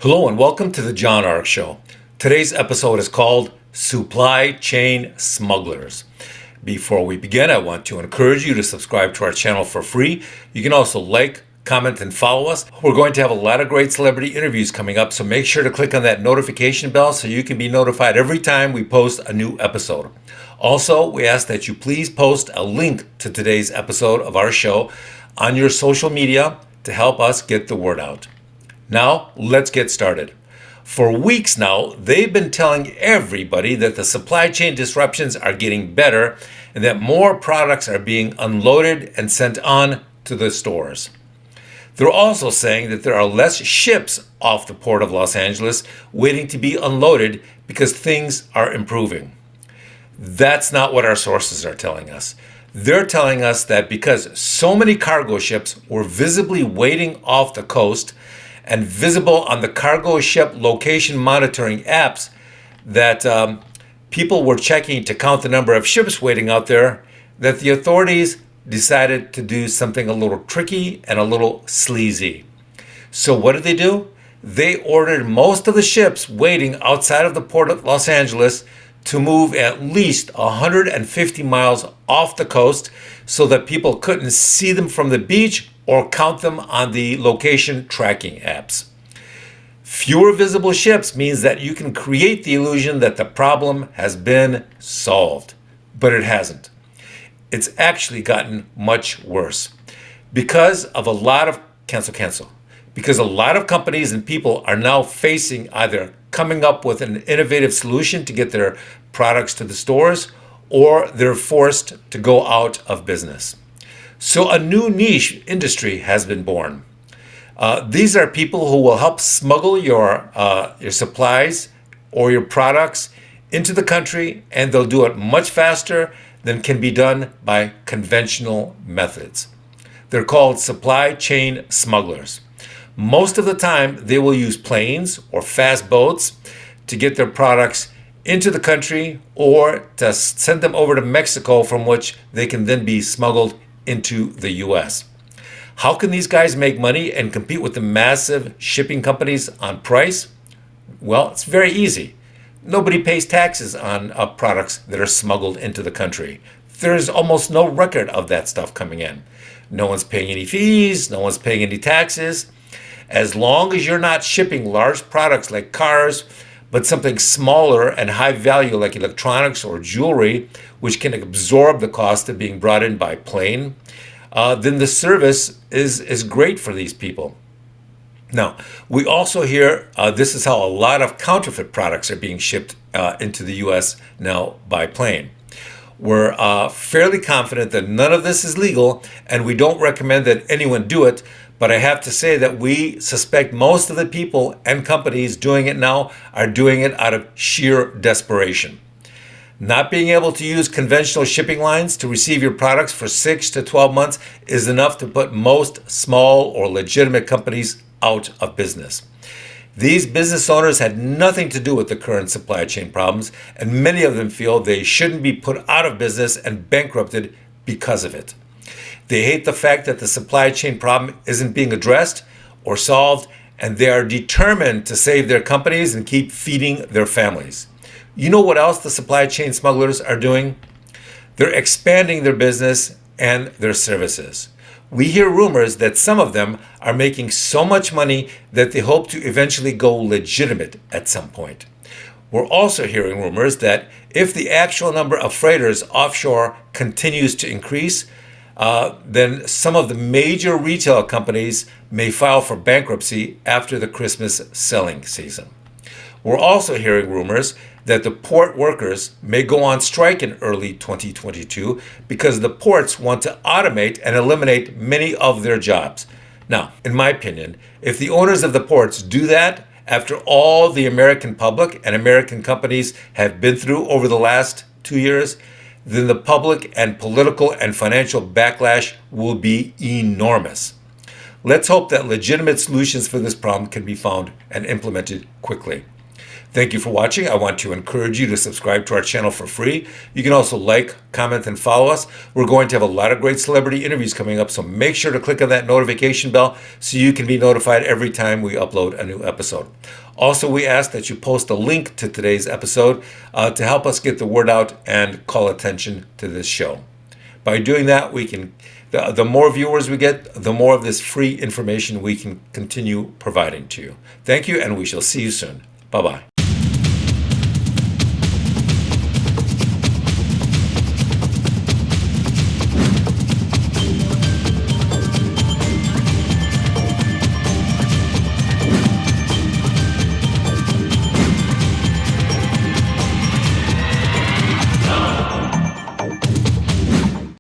Hello and welcome to the John Ark Show. Today's episode is called Supply Chain Smugglers. Before we begin, I want to encourage you to subscribe to our channel for free. You can also like, comment, and follow us. We're going to have a lot of great celebrity interviews coming up, so make sure to click on that notification bell so you can be notified every time we post a new episode. Also, we ask that you please post a link to today's episode of our show on your social media to help us get the word out. Now, let's get started. For weeks now, they've been telling everybody that the supply chain disruptions are getting better and that more products are being unloaded and sent on to the stores. They're also saying that there are less ships off the port of Los Angeles waiting to be unloaded because things are improving. That's not what our sources are telling us. They're telling us that because so many cargo ships were visibly waiting off the coast and visible on the cargo ship location monitoring apps, that people were checking to count the number of ships waiting out there, that the authorities decided to do something a little tricky and a little sleazy. So what did they do? They ordered most of the ships waiting outside of the port of Los Angeles to move at least 150 miles off the coast so that people couldn't see them from the beach or count them on the location tracking apps. Fewer visible ships means that you can create the illusion that the problem has been solved, but it hasn't. It's actually gotten much worse because of a lot of because a lot of companies and people are now facing either coming up with an innovative solution to get their products to the stores, or they're forced to go out of business. So a new niche industry has been born. These are people who will help smuggle your supplies or your products into the country, and they'll do it much faster than can be done by conventional methods. They're called supply chain smugglers. Most of the time, they will use planes or fast boats to get their products into the country or to send them over to Mexico, from which they can then be smuggled into the US. How can these guys make money and compete with the massive shipping companies on price? Well, it's very easy. Nobody pays taxes on products that are smuggled into the country. There's almost no record of that stuff coming in. No one's paying any fees, no one's paying any taxes. As long as you're not shipping large products like cars, but something smaller and high value like electronics or jewelry, which can absorb the cost of being brought in by plane, then the service is great for these people. Now, we also hear this is how a lot of counterfeit products are being shipped into the U.S. now by plane. We're fairly confident that none of this is legal, and we don't recommend that anyone do it. But I have to say that we suspect most of the people and companies doing it now are doing it out of sheer desperation. Not being able to use conventional shipping lines to receive your products for 6 to 12 months is enough to put most small or legitimate companies out of business. These business owners had nothing to do with the current supply chain problems, and many of them feel they shouldn't be put out of business and bankrupted because of it. They hate the fact that the supply chain problem isn't being addressed or solved, and they are determined to save their companies and keep feeding their families. You know what else the supply chain smugglers are doing? They're expanding their business and their services. We hear rumors that some of them are making so much money that they hope to eventually go legitimate at some point. We're also hearing rumors that if the actual number of freighters offshore continues to increase, then some of the major retail companies may file for bankruptcy after the Christmas selling season. We're also hearing rumors that the port workers may go on strike in early 2022 because the ports want to automate and eliminate many of their jobs. Now, in my opinion, if the owners of the ports do that after all the American public and American companies have been through over the last 2 years, then the public and political and financial backlash will be enormous. Let's hope that legitimate solutions for this problem can be found and implemented quickly. Thank you for watching. I want to encourage you to subscribe to our channel for free. You can also like, comment, and follow us. We're going to have a lot of great celebrity interviews coming up, so make sure to click on that notification bell so you can be notified every time we upload a new episode. Also, we ask that you post a link to today's episode to help us get the word out and call attention to this show. By doing that, we can the more viewers we get, the more of this free information we can continue providing to you. Thank you, and we shall see you soon. Bye-bye.